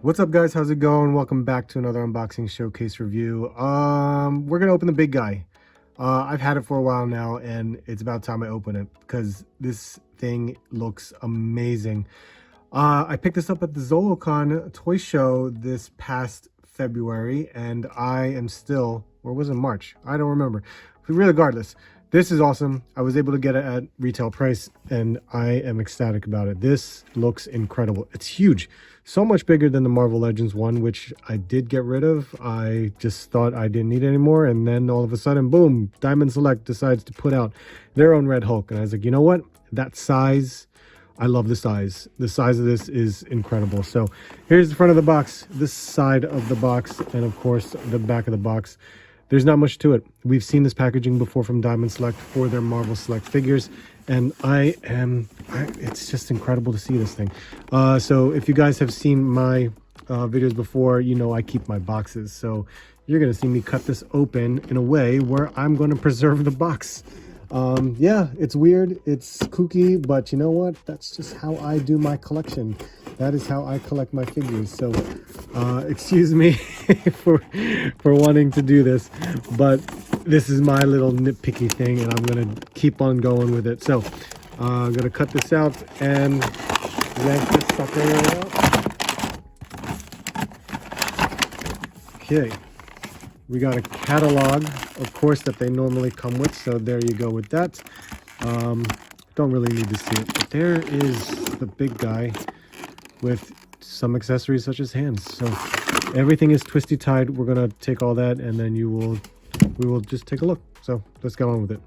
What's up, guys? How's it going? Welcome back to another unboxing showcase review. We're gonna open the big guy. I've had it for a while now, and it's about time I open it because this thing looks amazing. I picked this up at the ZoloCon toy show this past February, and I am still, or was it March? I don't remember. Regardless, this is awesome. I was able to get it at retail price, and I am ecstatic about it. This looks incredible. It's huge. So much bigger than the Marvel Legends one, which I did get rid of. I just thought I didn't need it anymore, and then all of a sudden, boom, Diamond Select decides to put out their own Red Hulk. And I was like, you know what? That size, I love the size. The size of this is incredible. So here's the front of the box, this side of the box, and of course, the back of the box. There's not much to it. We've seen this packaging before from Diamond Select for their Marvel Select figures, and it's just incredible to see this thing. So if you guys have seen my videos before, you know I keep my boxes. So you're gonna see me cut this open in a way where I'm gonna preserve the box. Yeah, it's weird, it's kooky, but you know what? That's just how I do my collection. That is how I collect my figures. So excuse me for wanting to do this, but this is my little nitpicky thing, and I'm gonna keep on going with it. So I'm gonna cut this out and yank this sucker out. Okay, we got a catalog, of course, that they normally come with, so there you go with that. Don't really need to see it, but there is the big guy with some accessories such as hands. So everything is twisty tied. We're gonna take all that, and then we will just take a look. So let's go on with it.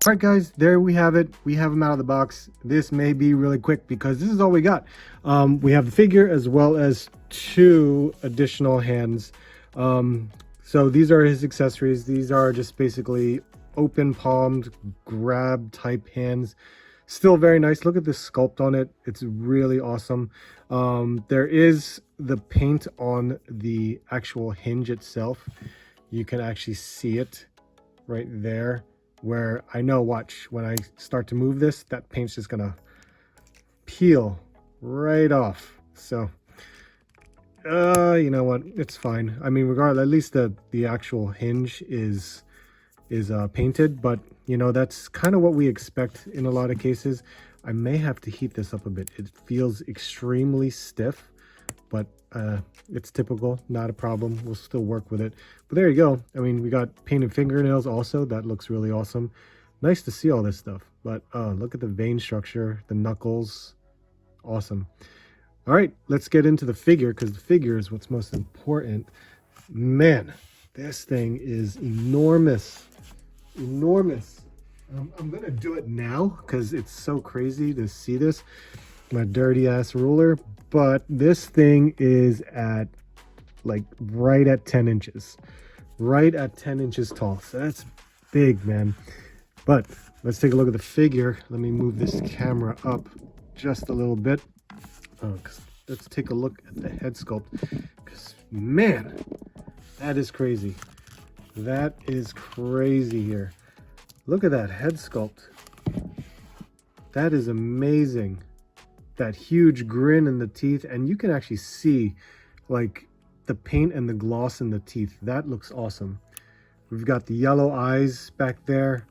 All right, guys, there we have it. We have them out of the box. This may be really quick because this is all we got. We have the figure as well as 2 additional hands. So these are his accessories. These are just basically open palmed grab type hands. Still very nice. Look at the sculpt on it. It's really awesome. There is the paint on the actual hinge itself. You can actually see it right there, where I know, watch, when I start to move this, that paint's just gonna peel right off. So you know what, it's fine. I mean, regardless, at least the actual hinge is painted, but you know, that's kind of what we expect in a lot of cases. I may have to heat this up a bit. It feels extremely stiff, but it's typical, not a problem. We'll still work with it. But there you go. I mean, we got painted fingernails also. That looks really awesome. Nice to see all this stuff. But look at the vein structure, the knuckles. Awesome. All right, let's get into the figure, because the figure is what's most important. Man, this thing is enormous. Enormous. I'm gonna do it now because it's so crazy to see this, my dirty ass ruler. But this thing is at like right at 10 inches, right at 10 inches tall. So that's big, man. But let's take a look at the figure. Let me move this camera up just a little bit. Let's take a look at the head sculpt, because man, that is crazy. That is crazy here. Look at that head sculpt. That is amazing. That huge grin in the teeth, and you can actually see like the paint and the gloss in the teeth. That looks awesome. We've got the yellow eyes back there.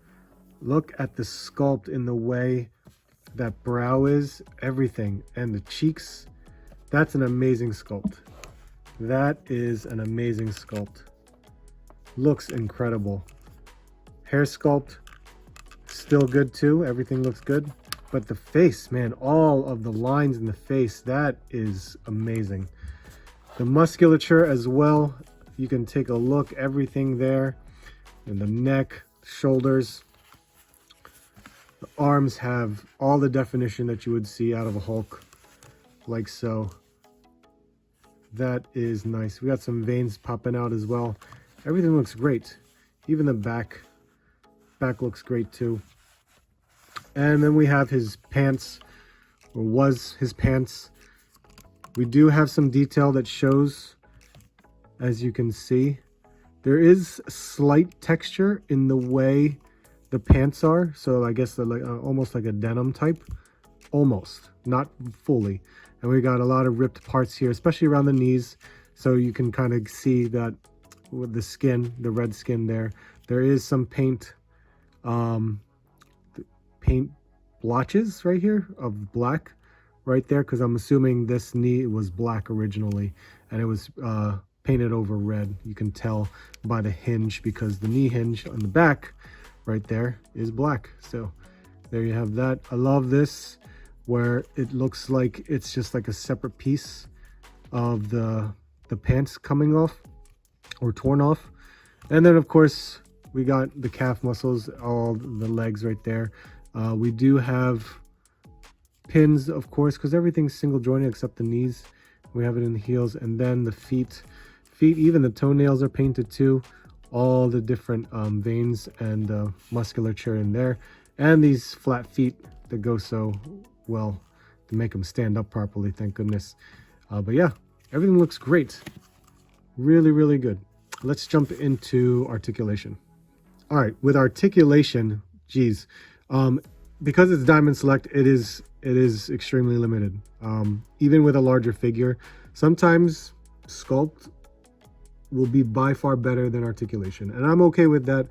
Look at the sculpt in the way that brow is, everything, and the cheeks. That's an amazing sculpt. That is an amazing sculpt. Looks incredible. Hair sculpt, still good too. Everything looks good. But the face, man, all of the lines in the face, that is amazing. The musculature as well, you can take a look, everything there. And the neck, shoulders. The arms have all the definition that you would see out of a Hulk, like so. That is nice. We got some veins popping out as well. Everything looks great. Even the back looks great too. And then we have his pants, or was his pants. We do have some detail that shows, as you can see. There is slight texture in the way the pants are, so I guess they're like almost like a denim type. almost, not fully. And we got a lot of ripped parts here, especially around the knees. So you can kind of see that with the skin, the red skin there. There is some paint blotches right here of black right there, because I'm assuming this knee was black originally and it was painted over red. You can tell by the hinge, because the knee hinge on the back right there is black. So there you have that. I love this, where it looks like it's just like a separate piece of the pants coming off or torn off. And then of course we got the calf muscles, all the legs right there. We do have pins, of course, because everything's single jointed except the knees. We have it in the heels, and then the feet, even the toenails are painted too. All the different veins and musculature in there, and these flat feet that go so well to make them stand up properly, thank goodness. But yeah, everything looks great. Really, really good. Let's jump into articulation. All right, with articulation, geez, because it's Diamond Select, it is extremely limited. Even with a larger figure, sometimes Sculpt will be by far better than articulation, and I'm okay with that,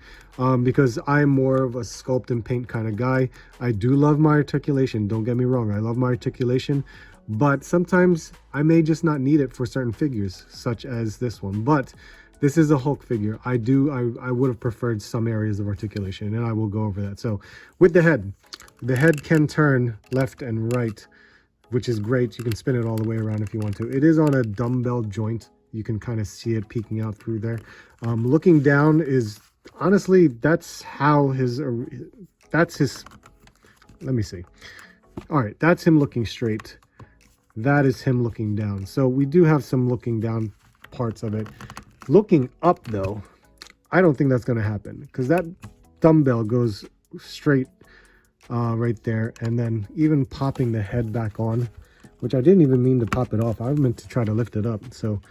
because I'm more of a sculpt and paint kind of guy. I do love my articulation, don't get me wrong, I love my articulation, but sometimes I may just not need it for certain figures, such as this one. But this is a Hulk figure. I would have preferred some areas of articulation, and I will go over that. So with the head can turn left and right, which is great. You can spin it all the way around if you want to. It is on a dumbbell joint. You can kind of see it peeking out through there. Looking down is, honestly, that's his, let me see. All right, that's him looking straight. That is him looking down. So we do have some looking down parts of it. Looking up though, I don't think that's going to happen, because that dumbbell goes straight right there, and then even popping the head back on, which I didn't even mean to pop it off. I meant to try to lift it up. So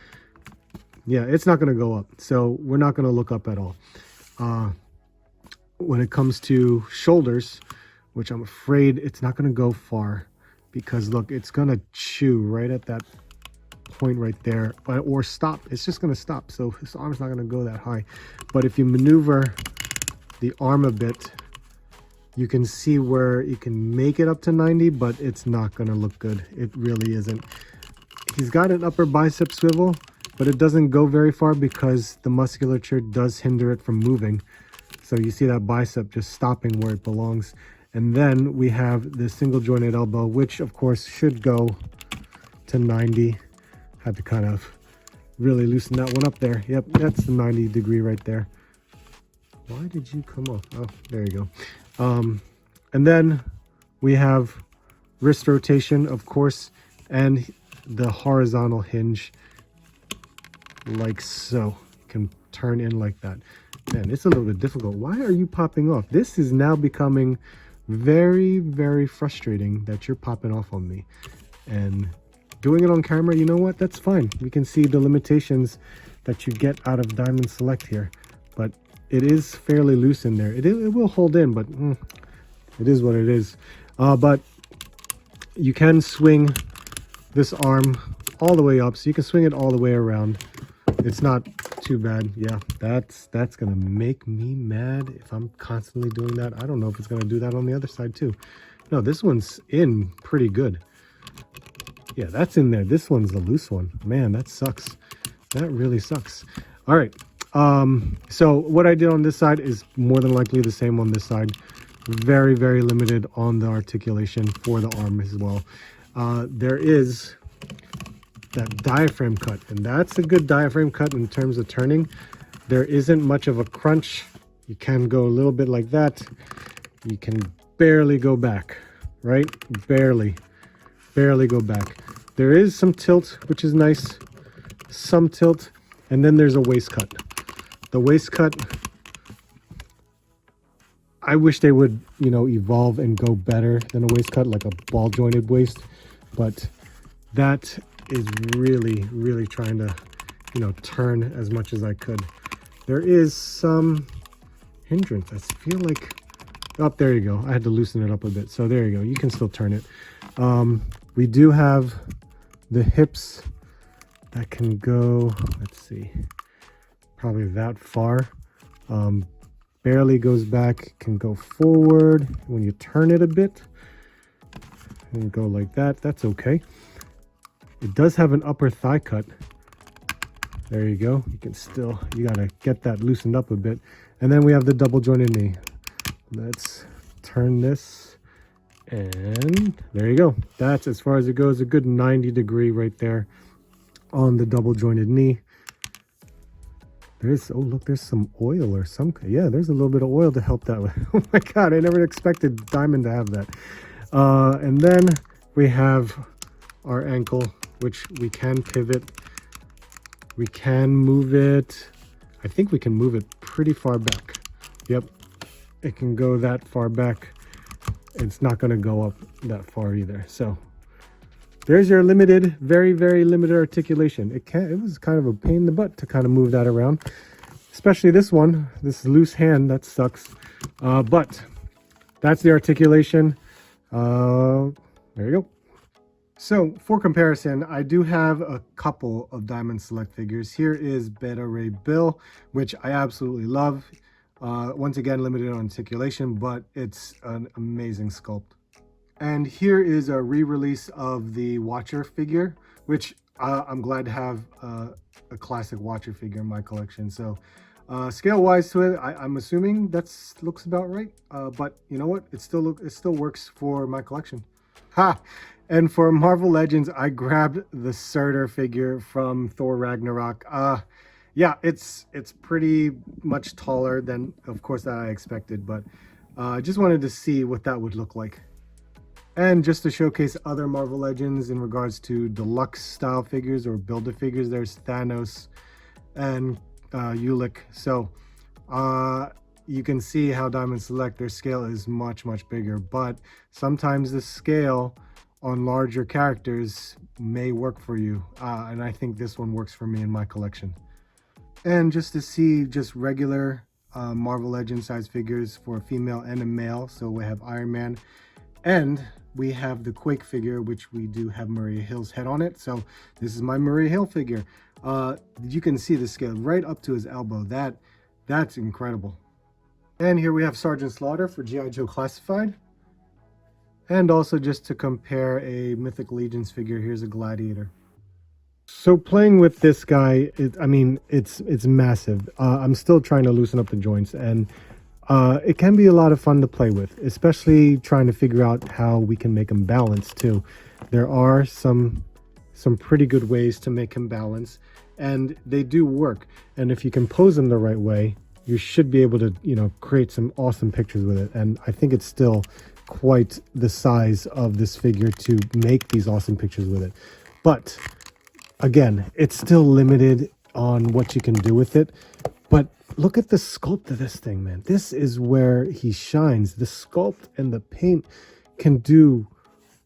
yeah, it's not going to go up. So we're not going to look up at all. When it comes to shoulders, which I'm afraid it's not going to go far, because look, it's going to chew right at that point right there, or stop. It's just going to stop. So his arm's not going to go that high. But if you maneuver the arm a bit, you can see where you can make it up to 90, but it's not going to look good. It really isn't. He's got an upper bicep swivel, but it doesn't go very far because the musculature does hinder it from moving. So you see that bicep just stopping where it belongs. And then we have the single jointed elbow, which of course should go to 90. Had to kind of really loosen that one up there. Yep, that's the 90 degree right there. Why did you come off? Oh, there you go. And then we have wrist rotation, of course, and the horizontal hinge, like so. Can turn in like that. Man, it's a little bit difficult. Why are you popping off? This is now becoming very, very frustrating that you're popping off on me. And doing it on camera, you know what? That's fine. We can see the limitations that you get out of Diamond Select here. But it is fairly loose in there. It will hold in, but it is what it is. But you can swing this arm all the way up, so you can swing it all the way around. It's not too bad. Yeah, that's gonna make me mad if I'm constantly doing that. I don't know if it's gonna do that on the other side too. No, this one's in pretty good. Yeah, that's in there. This one's the loose one. Man, that sucks. That really sucks. All right. So what I did on this side is more than likely the same on this side. Very, very limited on the articulation for the arm as well. There is that diaphragm cut, and that's a good diaphragm cut in terms of turning. There isn't much of a crunch. You can go a little bit like that. You can barely go back, right? Barely go back. There is some tilt, which is nice. Some tilt, and then there's a waist cut. The waist cut, I wish they would, you know, evolve and go better than a waist cut, like a ball jointed waist, but that is really, really trying to, you know, turn as much as I could. There is some hindrance. I feel like, oh, there you go. I had to loosen it up a bit. So there you go. You can still turn it. We do have the hips that can go, let's see, probably that far. Barely goes back, can go forward when you turn it a bit and go like that. That's okay. It does have an upper thigh cut. There you go. You can still, you gotta get that loosened up a bit. And then we have the double jointed knee. Let's turn this, and there you go. That's as far as it goes. A good 90-degree right there on the double jointed knee. There's, oh look, there's some oil or some, yeah, there's a little bit of oil to help that with. Oh my god, I never expected Diamond to have that. And then we have our ankle, which we can pivot. We can move it. I think we can move it pretty far back. Yep, it can go that far back. It's not going to go up that far either. So there's your limited, very, very limited articulation. It was kind of a pain in the butt to kind of move that around, especially this one, this loose hand. That sucks. But that's the articulation. There you go. So for comparison, I do have a couple of Diamond Select figures. Here is Beta Ray Bill, which I absolutely love. Once again, limited on articulation, but it's an amazing sculpt. And here is a re-release of the Watcher figure, which I'm glad to have a classic Watcher figure in my collection. So scale-wise to it, I'm assuming that's looks about right. But you know what? It still works for my collection. Ha! And for Marvel Legends, I grabbed the Surtur figure from Thor Ragnarok. Yeah, it's pretty much taller than, of course, that I expected, but I just wanted to see what that would look like. And just to showcase other Marvel Legends in regards to deluxe style figures or builder figures, there's Thanos and Ulick. So you can see how Diamond Select, their scale is much, much bigger, but sometimes the scale on larger characters may work for you. And I think this one works for me in my collection. And just to see just regular Marvel Legends size figures for a female and a male. So we have Iron Man, and we have the Quake figure, which we do have Maria Hill's head on it. So this is my Maria Hill figure. You can see the scale right up to his elbow. That's incredible. And here we have Sergeant Slaughter for G.I. Joe Classified. And also just to compare a Mythic Legions figure, here's a Gladiator. So playing with this guy, I mean, it's massive. I'm still trying to loosen up the joints, and it can be a lot of fun to play with, especially trying to figure out how we can make him balance too. There are some pretty good ways to make him balance, and they do work. And if you can pose them the right way, you should be able to, you know, create some awesome pictures with it. And I think it's still quite the size of this figure to make these awesome pictures with it. But again, it's still limited on what you can do with it. But look at the sculpt of this thing, man. This is where he shines. The sculpt and the paint can do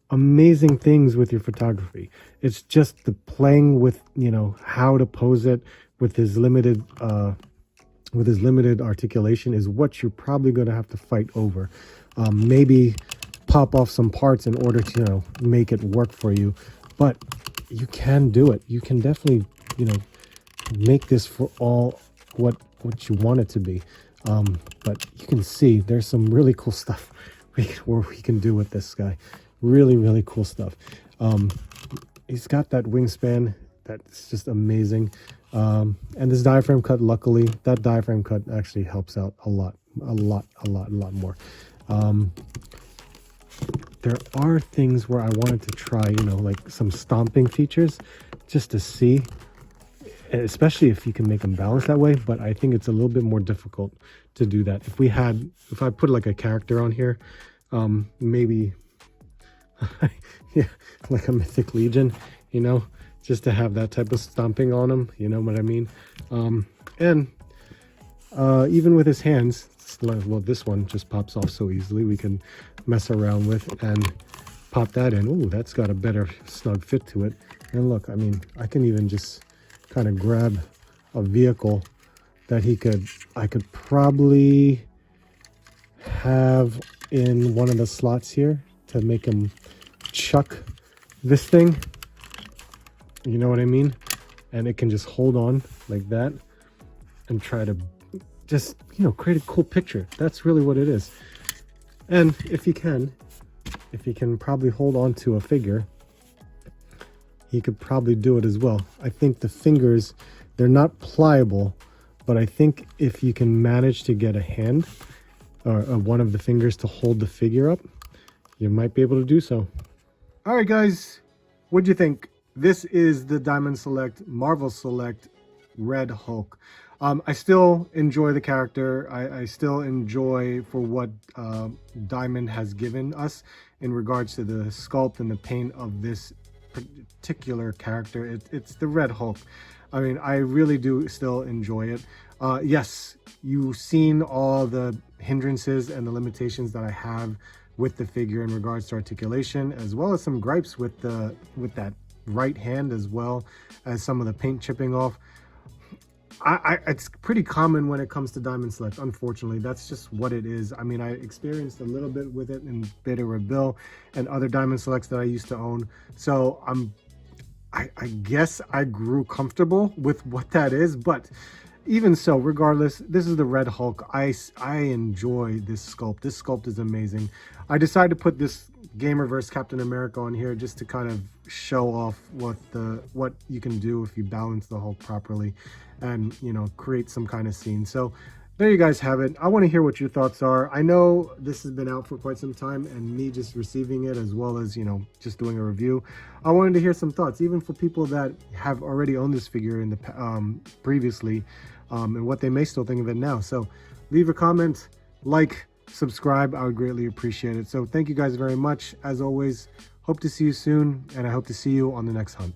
amazing things with your photography. It's just the playing with, you know, how to pose it with his limited articulation is what you're probably going to have to fight over. Maybe pop off some parts in order to, you know, make it work for you. But you can do it. You can definitely, you know, make this for all what you want it to be. But you can see there's some really cool stuff we can do with this guy. Really, really cool stuff. He's got that wingspan that's just amazing. And this diaphragm cut, luckily, that diaphragm cut actually helps out a lot more. There are things where I wanted to try, you know, like some stomping features just to see, especially if you can make them balance that way. But I think it's a little bit more difficult to do that. If I put like a character on here, maybe yeah, like a Mythic Legion, you know, just to have that type of stomping on him, you know what I mean? And even with his hands, well, this one just pops off so easily. We can mess around with and pop that in. Oh, that's got a better snug fit to it. And look, I mean, I can even just kind of grab a vehicle that I could probably have in one of the slots here to make him chuck this thing, you know what I mean? And it can just hold on like that and try to just, you know, create a cool picture. That's really what it is. And if you can probably hold on to a figure, he could probably do it as well. I think the fingers, they're not pliable, but I think if you can manage to get a hand or one of the fingers to hold the figure up, you might be able to do so. All right, guys, what'd you think? This is the Diamond Select Marvel Select Red Hulk. I still enjoy the character. I still enjoy for what Diamond has given us in regards to the sculpt and the paint of this particular character. It's the Red Hulk. I mean, I really do still enjoy it. Yes, you've seen all the hindrances and the limitations that I have with the figure in regards to articulation, as well as some gripes with that right hand, as well as some of the paint chipping off. It's pretty common when it comes to Diamond Select, unfortunately. That's just what it is. I mean, I experienced a little bit with it in Beta Rebill and other Diamond Selects that I used to own. So I guess I grew comfortable with what that is, but even so, regardless, this is the Red Hulk. I enjoy this sculpt. This sculpt is amazing. I decided to put this Gamerverse Captain America on here just to kind of show off what you can do if you balance the Hulk properly and, you know, create some kind of scene. So there you guys have it. I want to hear what your thoughts are. I know this has been out for quite some time, and me just receiving it as well as, you know, just doing a review. I wanted to hear some thoughts, even for people that have already owned this figure in the previously, and what they may still think of it now. So leave a comment, like, subscribe. I would greatly appreciate it. So thank you guys very much. As always, hope to see you soon, and I hope to see you on the next hunt.